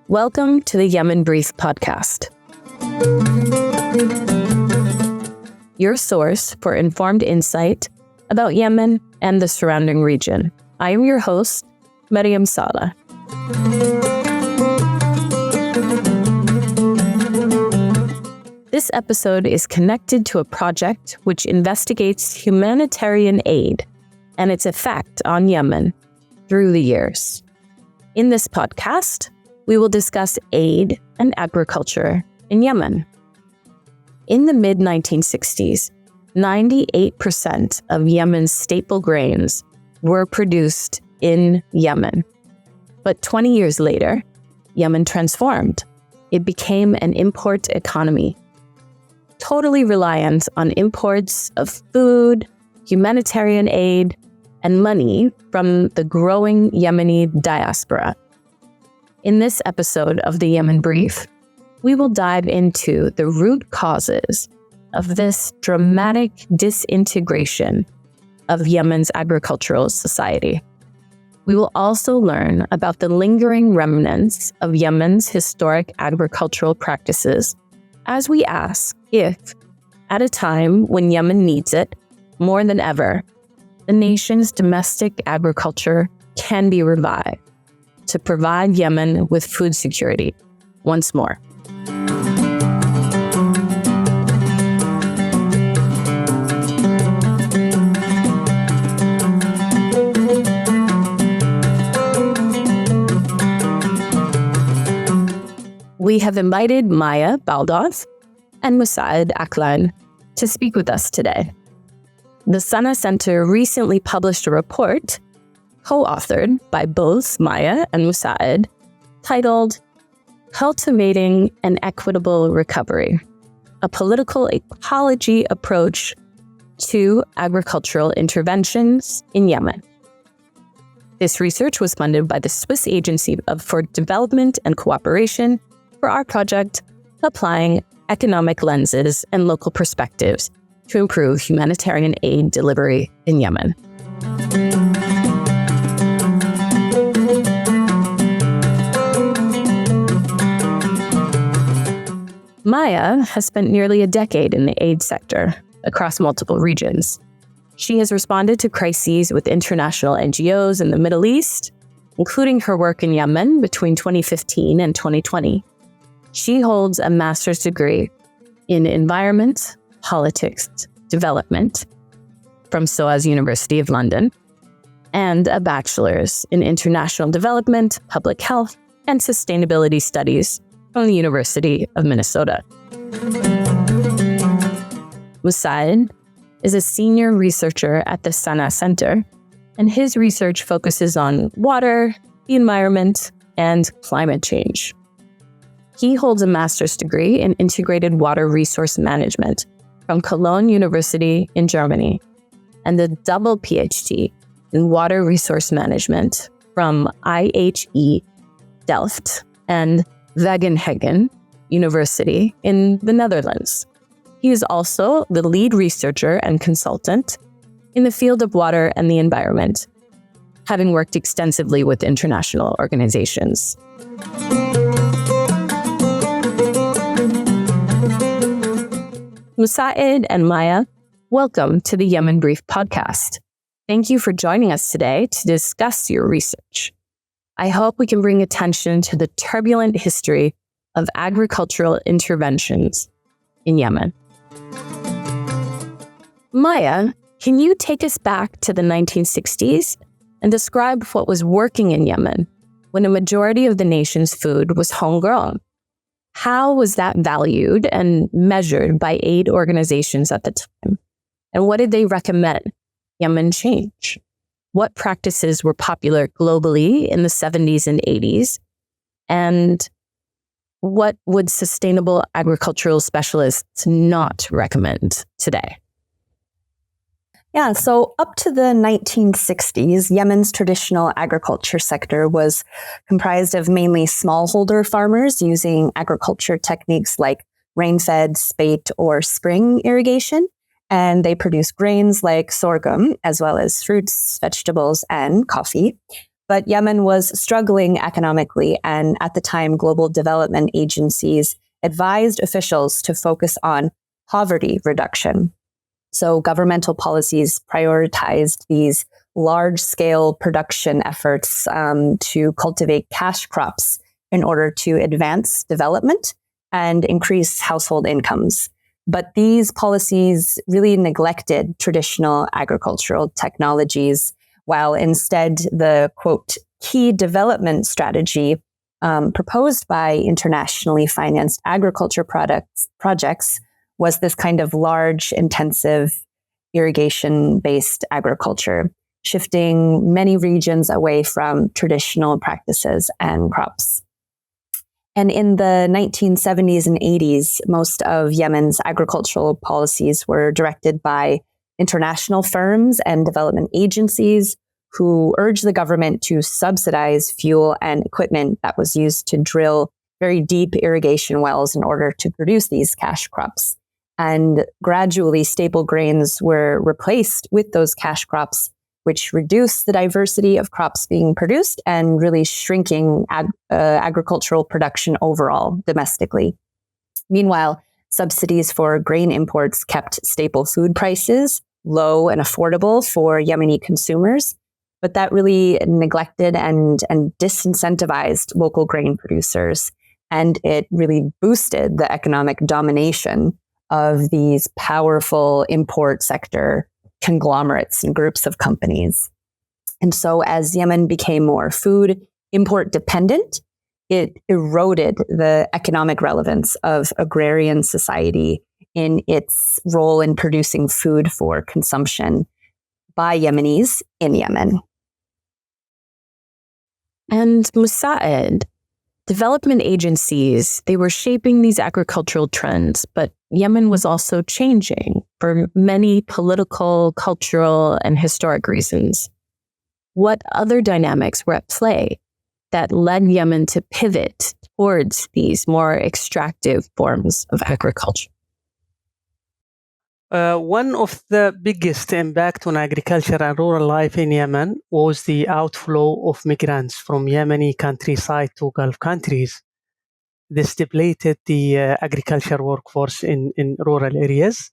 Welcome to the Yemen Brief podcast, your source for informed insight about Yemen and the surrounding region. I am your host, Maria Baldauf. This episode is connected to a project which investigates humanitarian aid and its effect on Yemen through the years. In this podcast, we will discuss aid and agriculture in Yemen. In the mid-1960s, 98% of Yemen's staple grains were produced in Yemen. But 20 years later, Yemen transformed. It became an import economy, totally reliant on imports of food, humanitarian aid, and money from the growing Yemeni diaspora. In this episode of the Yemen Brief, we will dive into the root causes of this dramatic disintegration of Yemen's agricultural society. We will also learn about the lingering remnants of Yemen's historic agricultural practices as we ask if, at a time when Yemen needs it more than ever, the nation's domestic agriculture can be revived to provide Yemen with food security once more. We have invited Maia Baldauf and Musaed Aklan to speak with us today. The Sana Center recently published a report, co-authored by both Maia and Musaed, titled Cultivating an Equitable Recovery, a political ecology approach to agricultural interventions in Yemen. This research was funded by the Swiss Agency for Development and Cooperation for our project, applying economic lenses and local perspectives to improve humanitarian aid delivery in Yemen. Maia has spent nearly a decade in the aid sector across multiple regions. She has responded to crises with international NGOs in the Middle East, including her work in Yemen between 2015 and 2020. She holds a master's degree in environment, politics, development from SOAS University of London, and a bachelor's in international development, public health, and sustainability studies from the University of Minnesota. Musaed is a senior researcher at the Sana Center, and his research focuses on water, the environment, and climate change. He holds a master's degree in integrated water resource management from Cologne University in Germany and a double PhD in water resource management from IHE Delft and Wageningen University in the Netherlands. He is also the lead researcher and consultant in the field of water and the environment, having worked extensively with international organizations. Musaed and Maia, welcome to the Yemen Brief podcast. Thank you for joining us today to discuss your research. I hope we can bring attention to the turbulent history of agricultural interventions in Yemen. Maia, can you take us back to the 1960s and describe what was working in Yemen when a majority of the nation's food was homegrown? How was that valued and measured by aid organizations at the time? And what did they recommend Yemen change? What practices were popular globally in the 70s and 80s? And what would sustainable agricultural specialists not recommend today? Yeah, so up to the 1960s, Yemen's traditional agriculture sector was comprised of mainly smallholder farmers using agriculture techniques like rain-fed, spate, or spring irrigation. And they produced grains like sorghum, as well as fruits, vegetables, and coffee. But Yemen was struggling economically, and at the time, global development agencies advised officials to focus on poverty reduction. So governmental policies prioritized these large-scale production efforts to cultivate cash crops in order to advance development and increase household incomes. But these policies really neglected traditional agricultural technologies, while instead the, quote, key development strategy proposed by internationally financed agriculture projects was this kind of large, intensive, irrigation-based agriculture, shifting many regions away from traditional practices and crops. And in the 1970s and 80s, most of Yemen's agricultural policies were directed by international firms and development agencies who urged the government to subsidize fuel and equipment that was used to drill very deep irrigation wells in order to produce these cash crops. And gradually, staple grains were replaced with those cash crops, which reduced the diversity of crops being produced and really shrinking agricultural production overall domestically. Meanwhile, subsidies for grain imports kept staple food prices low and affordable for Yemeni consumers, but that really neglected and disincentivized local grain producers. And it really boosted the economic domination of these powerful import sector conglomerates and groups of companies. And so as Yemen became more food import dependent, it eroded the economic relevance of agrarian society in its role in producing food for consumption by Yemenis in Yemen. And Musaed, development agencies, they were shaping these agricultural trends, but Yemen was also changing for many political, cultural, and historic reasons. What other dynamics were at play that led Yemen to pivot towards these more extractive forms of agriculture? One of the biggest impact on agriculture and rural life in Yemen was the outflow of migrants from Yemeni countryside to Gulf countries. This depleted the agriculture workforce in rural areas.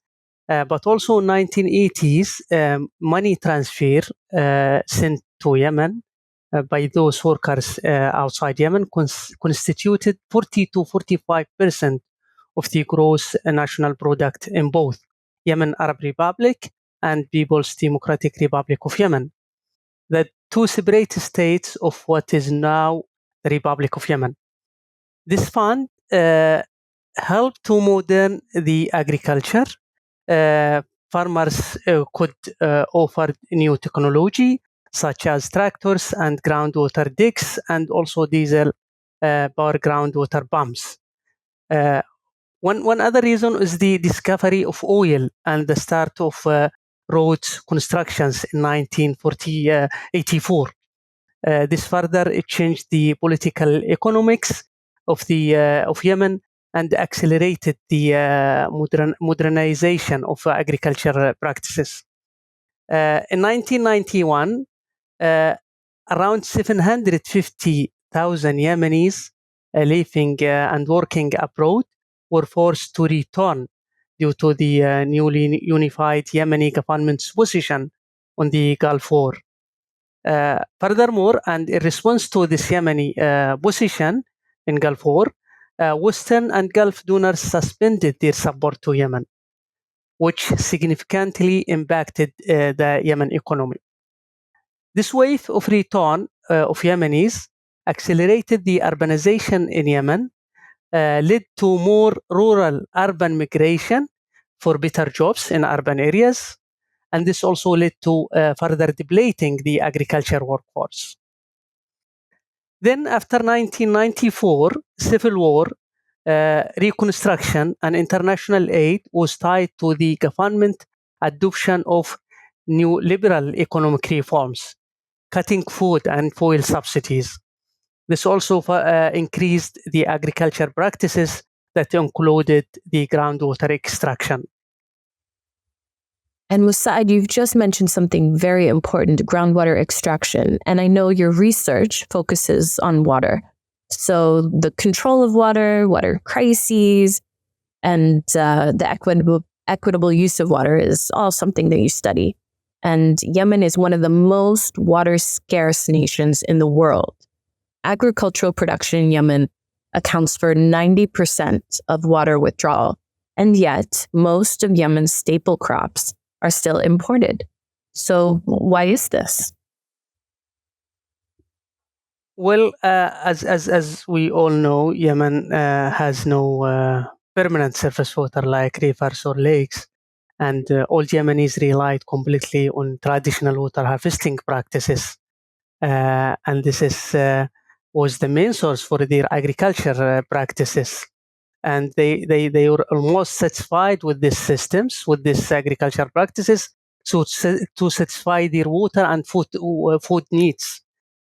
But also in 1980s, money transfer sent to Yemen by those workers outside Yemen constituted 40 to 45% of the gross national product in both Yemen Arab Republic and People's Democratic Republic of Yemen, the two separate states of what is now the Republic of Yemen. This fund helped to modern the agriculture. Farmers could offer new technology such as tractors and groundwater digs and also diesel power groundwater pumps. One other reason is the discovery of oil and the start of roads constructions in 1984. This further changed the political economics of Yemen and accelerated the modernization of agricultural practices. In 1991, around 750,000 Yemenis living and working abroad were forced to return due to the newly unified Yemeni government's position on the Gulf War. Furthermore, and in response to this Yemeni position in Gulf War, Western and Gulf donors suspended their support to Yemen, which significantly impacted the Yemen economy. This wave of return of Yemenis accelerated the urbanization in Yemen, led to more rural-urban migration for better jobs in urban areas, and this also led to further depleting the agriculture workforce. Then, after 1994, civil war, reconstruction, and international aid was tied to the government adoption of new liberal economic reforms, cutting food and fuel subsidies. This also increased the agriculture practices that included the groundwater extraction. And Musaed, you've just mentioned something very important, groundwater extraction. And I know your research focuses on water. So the control of water crises, and the equitable use of water is all something that you study. And Yemen is one of the most water scarce nations in the world. Agricultural production in Yemen accounts for 90% of water withdrawal. And yet, most of Yemen's staple crops are still imported. So why is this? Well, as we all know, Yemen has no permanent surface water like rivers or lakes, and all Yemenis relied completely on traditional water harvesting practices, and this was the main source for their agriculture practices. And they were almost satisfied with these systems, with these agriculture practices, so to satisfy their water and food needs,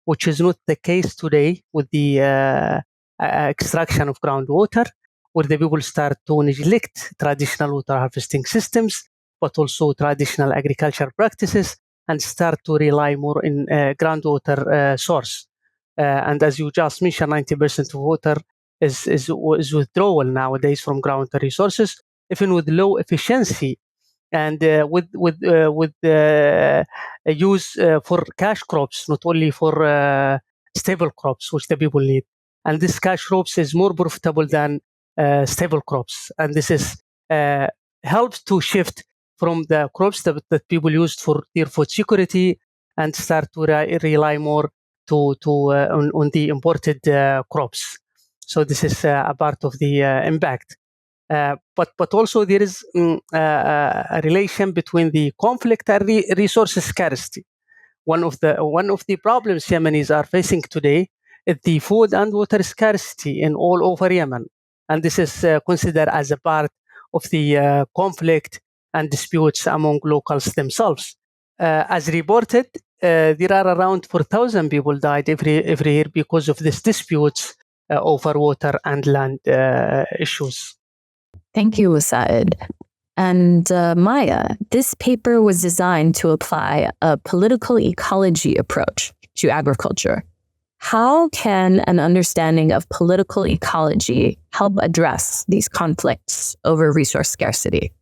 which is not the case today with the extraction of groundwater, where the people start to neglect traditional water harvesting systems, but also traditional agriculture practices, and start to rely more in groundwater source. And as you just mentioned, 90% of water is withdrawal nowadays from groundwater resources, even with low efficiency and with use for cash crops, not only for stable crops, which the people need. And this cash crops is more profitable than stable crops, and this is helps to shift from the crops that people used for their food security and start to rely more on the imported crops. So this is a part of the impact. But also there is a relation between the conflict and resource scarcity. One of the problems Yemenis are facing today is the food and water scarcity in all over Yemen, and this is considered as a part of the conflict and disputes among locals themselves. As reported, there are around 4,000 people died every year because of these disputes over water and land issues. Thank you, Musaed. And Maia, this paper was designed to apply a political ecology approach to agriculture. How can an understanding of political ecology help address these conflicts over resource scarcity?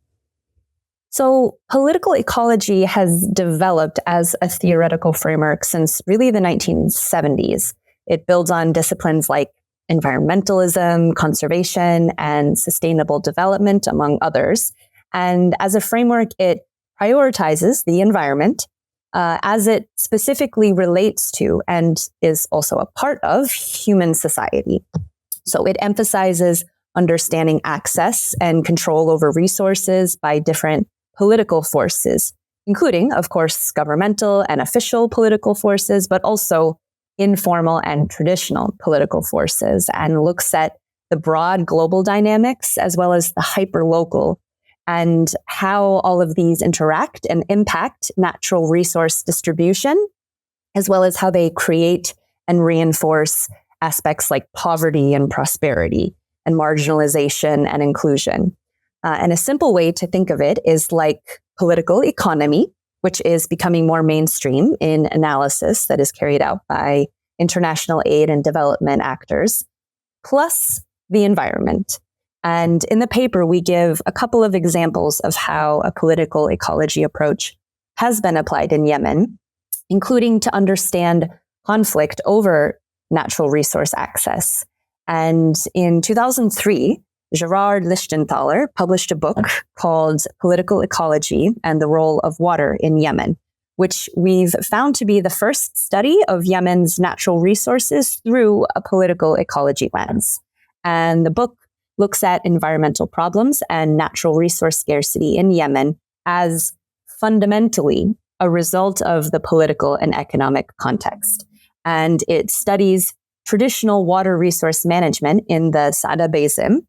So, political ecology has developed as a theoretical framework since really the 1970s. It builds on disciplines like environmentalism, conservation, and sustainable development, among others. And as a framework, it prioritizes the environment as it specifically relates to and is also a part of human society. So it emphasizes understanding access and control over resources by different political forces, including, of course, governmental and official political forces, but also informal and traditional political forces, and looks at the broad global dynamics as well as the hyperlocal and how all of these interact and impact natural resource distribution, as well as how they create and reinforce aspects like poverty and prosperity and marginalization and inclusion. And a simple way to think of it is like political economy, which is becoming more mainstream in analysis that is carried out by international aid and development actors, plus the environment. And in the paper, we give a couple of examples of how a political ecology approach has been applied in Yemen, including to understand conflict over natural resource access. And in 2003, Gerard Lichtenthaler published a book called Political Ecology and the Role of Water in Yemen, which we've found to be the first study of Yemen's natural resources through a political ecology lens. And the book looks at environmental problems and natural resource scarcity in Yemen as fundamentally a result of the political and economic context. And it studies traditional water resource management in the Sada Basin,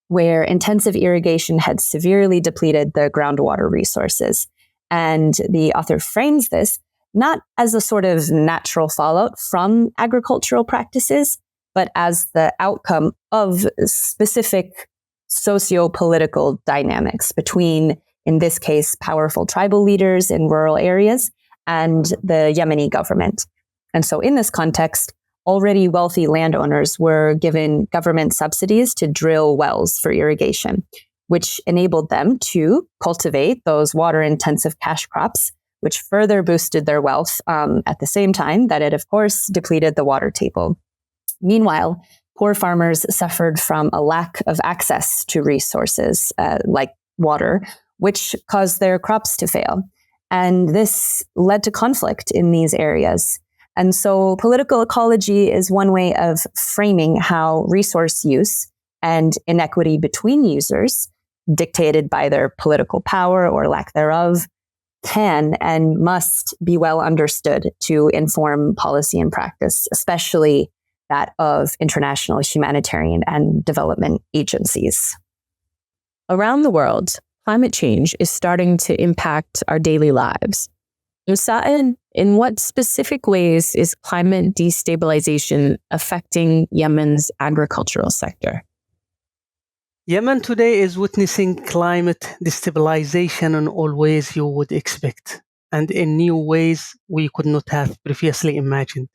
where intensive irrigation had severely depleted the groundwater resources. And the author frames this not as a sort of natural fallout from agricultural practices, but as the outcome of specific socio-political dynamics between in this case, powerful tribal leaders in rural areas, and the Yemeni government. And so in this context, already wealthy landowners were given government subsidies to drill wells for irrigation, which enabled them to cultivate those water-intensive cash crops, which further boosted their wealth at the same time that it, of course, depleted the water table. Meanwhile, poor farmers suffered from a lack of access to resources like water, which caused their crops to fail. And this led to conflict in these areas. And so political ecology is one way of framing how resource use and inequity between users, dictated by their political power or lack thereof, can and must be well understood to inform policy and practice, especially that of international humanitarian and development agencies. Around the world, climate change is starting to impact our daily lives. Musaed, in what specific ways is climate destabilization affecting Yemen's agricultural sector? Yemen today is witnessing climate destabilization in all ways you would expect, and in new ways we could not have previously imagined.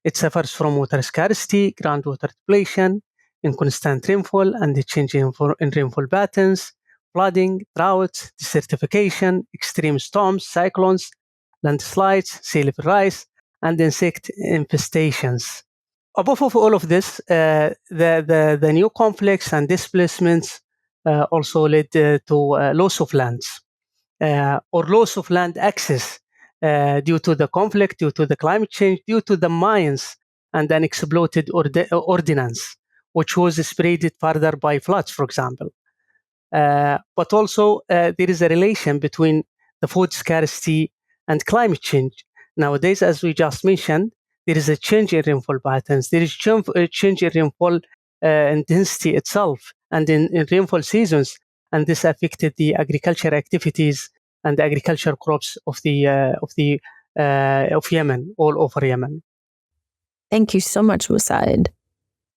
It suffers from water scarcity, groundwater depletion, inconstant rainfall, and the change in rainfall patterns, flooding, droughts, desertification, extreme storms, cyclones, landslides, sea level rise, and insect infestations. Above of all of this, the new conflicts and displacements also led to loss of lands or loss of land access due to the conflict, due to the climate change, due to the mines and unexploited ordnance, which was spread further by floods, for example. But also there is a relation between the food scarcity and climate change. Nowadays, as we just mentioned, there is a change in rainfall patterns. There is a change in rainfall intensity itself and in rainfall seasons, and this affected the agriculture activities and the agriculture crops of Yemen, all over Yemen. Thank you so much, Musaed.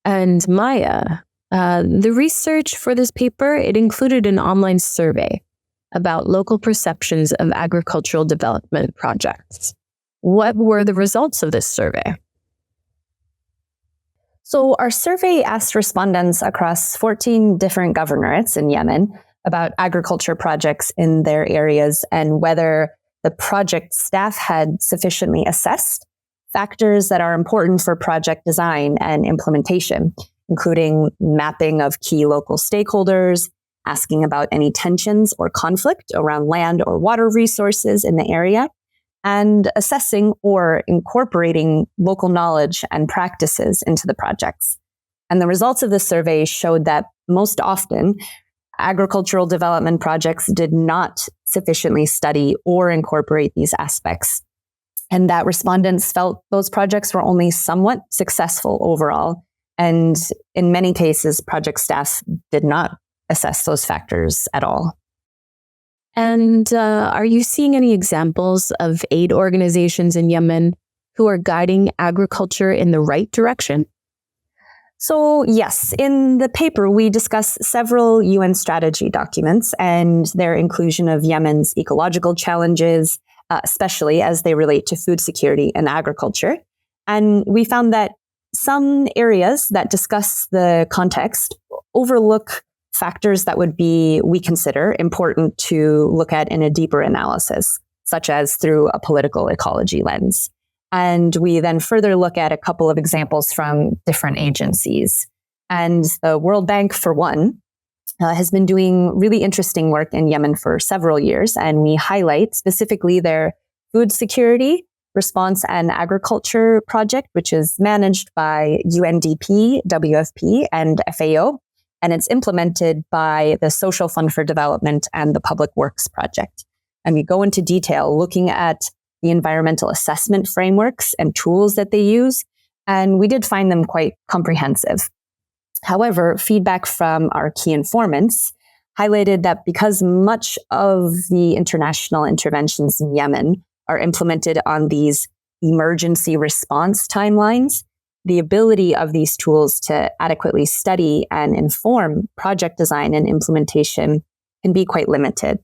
And Maia, the research for this paper, it included an online survey about local perceptions of agricultural development projects. What were the results of this survey? So our survey asked respondents across 14 different governorates in Yemen about agriculture projects in their areas and whether the project staff had sufficiently assessed factors that are important for project design and implementation, including mapping of key local stakeholders, asking about any tensions or conflict around land or water resources in the area, and assessing or incorporating local knowledge and practices into the projects. And the results of this survey showed that most often, agricultural development projects did not sufficiently study or incorporate these aspects, and that respondents felt those projects were only somewhat successful overall. And in many cases, project staff did not assess those factors at all. And are you seeing any examples of aid organizations in Yemen who are guiding agriculture in the right direction? So yes, in the paper, we discuss several UN strategy documents and their inclusion of Yemen's ecological challenges, especially as they relate to food security and agriculture. And we found that some areas that discuss the context overlook factors that we consider important to look at in a deeper analysis, such as through a political ecology lens. And we then further look at a couple of examples from different agencies. And the World Bank, for one, has been doing really interesting work in Yemen for several years. And we highlight specifically their food security, response and agriculture project, which is managed by UNDP, WFP, and FAO. And it's implemented by the Social Fund for Development and the Public Works Project. And we go into detail looking at the environmental assessment frameworks and tools that they use. And we did find them quite comprehensive. However, feedback from our key informants highlighted that because much of the international interventions in Yemen are implemented on these emergency response timelines, the ability of these tools to adequately study and inform project design and implementation can be quite limited.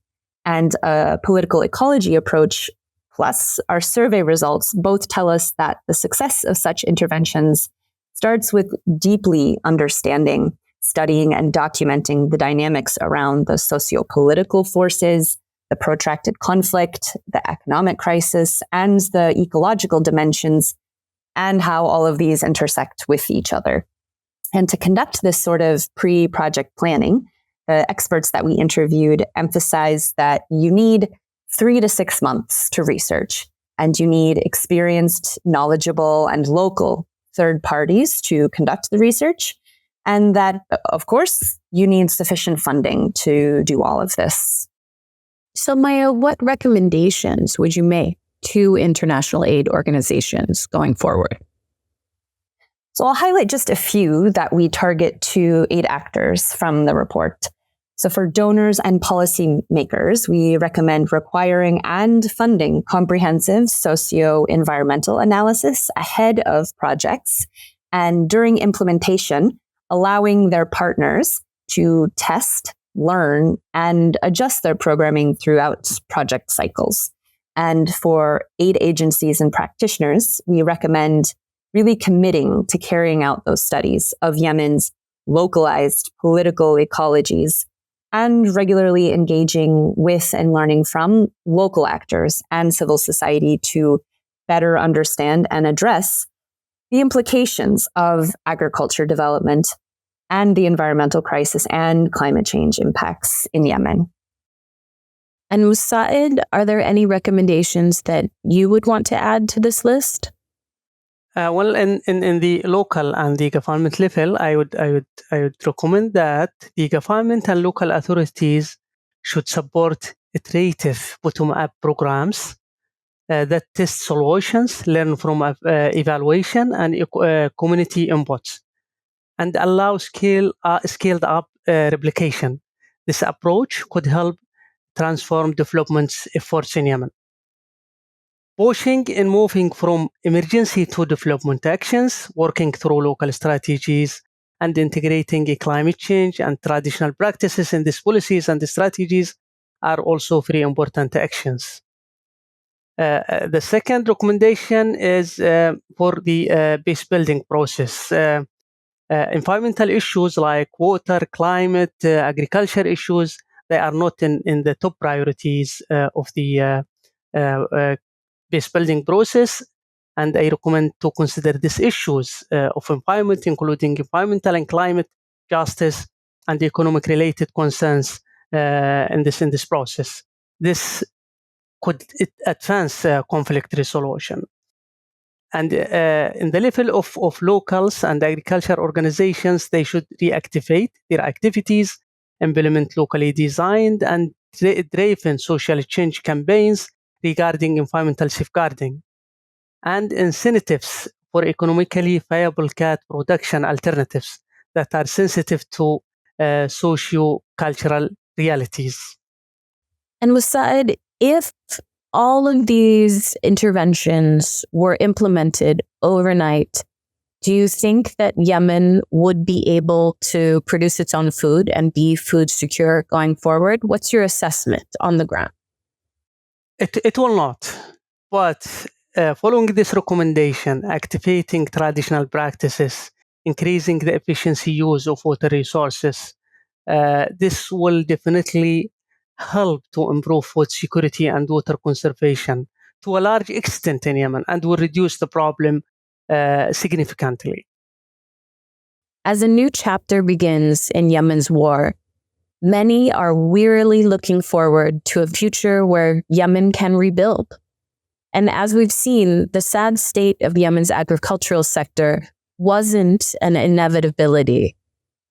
and a political ecology approach, plus our survey results, both tell us that the success of such interventions starts with deeply understanding, studying, and documenting the dynamics around the socio-political forces, the protracted conflict, the economic crisis, and the ecological dimensions, and how all of these intersect with each other. And to conduct this sort of pre-project planning, the experts that we interviewed emphasized that you need 3 to 6 months to research, and you need experienced, knowledgeable, and local third parties to conduct the research. And that, of course, you need sufficient funding to do all of this. So, Maia, what recommendations would you make to international aid organizations going forward? So I'll highlight just a few that we target to aid actors from the report. So for donors and policymakers, we recommend requiring and funding comprehensive socio-environmental analysis ahead of projects, and during implementation, allowing their partners to test, learn, and adjust their programming throughout project cycles. And for aid agencies and practitioners, we recommend really committing to carrying out those studies of Yemen's localized political ecologies and regularly engaging with and learning from local actors and civil society to better understand and address the implications of agriculture development and the environmental crisis and climate change impacts in Yemen. And Musaed, are there any recommendations that you would want to add to this list? Well, in the local and the government level, I would recommend that the government and local authorities should support iterative bottom-up programs that test solutions, learn from evaluation and community inputs, and allow scaled-up replication. This approach could help transform development efforts in Yemen. Pushing and moving from emergency to development actions, working through local strategies, and integrating climate change and traditional practices in these policies and the strategies are also very important actions. The second recommendation is for the base building process. Environmental issues like water, climate, agriculture issues, they are not in the top priorities of the base building process, and I recommend to consider these issues of environment, including environmental and climate justice and economic related concerns in this process. This could advance conflict resolution. And in the level of locals and agriculture organizations, they should reactivate their activities, implement locally designed and driven social change campaigns regarding environmental safeguarding, and incentives for economically viable cat production alternatives that are sensitive to socio-cultural realities. And Musaed, if all of these interventions were implemented overnight, do you think that Yemen would be able to produce its own food and be food secure going forward? What's your assessment on the ground? It will not. But following this recommendation, activating traditional practices, increasing the efficiency use of water resources, this will definitely help to improve food security and water conservation to a large extent in Yemen, and will reduce the problem significantly. As a new chapter begins in Yemen's war, many are wearily looking forward to a future where Yemen can rebuild. And as we've seen, the sad state of Yemen's agricultural sector wasn't an inevitability,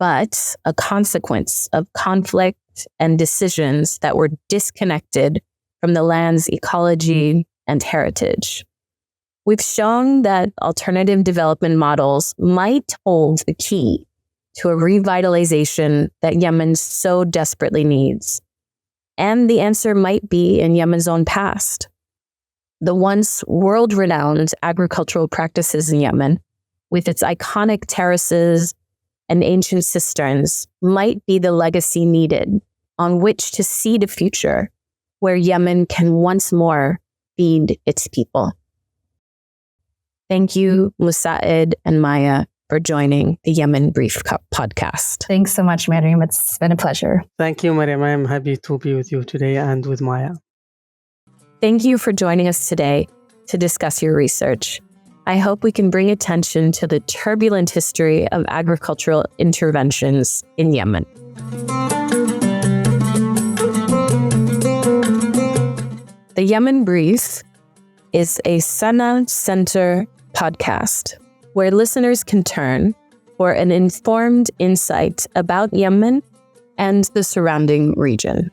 but a consequence of conflict and decisions that were disconnected from the land's ecology and heritage. We've shown that alternative development models might hold the key to a revitalization that Yemen so desperately needs. And the answer might be in Yemen's own past. The once world-renowned agricultural practices in Yemen, with its iconic terraces and ancient cisterns, might be the legacy needed on which to seed a future where Yemen can once more feed its people. Thank you, Musaed and Maia, for joining the Yemen Brief podcast. Thanks so much, Miriam. It's been a pleasure. Thank you, Miriam. I am happy to be with you today and with Maia. Thank you for joining us today to discuss your research. I hope we can bring attention to the turbulent history of agricultural interventions in Yemen. The Yemen Brief is a Sana Center podcast where listeners can turn for an informed insight about Yemen and the surrounding region.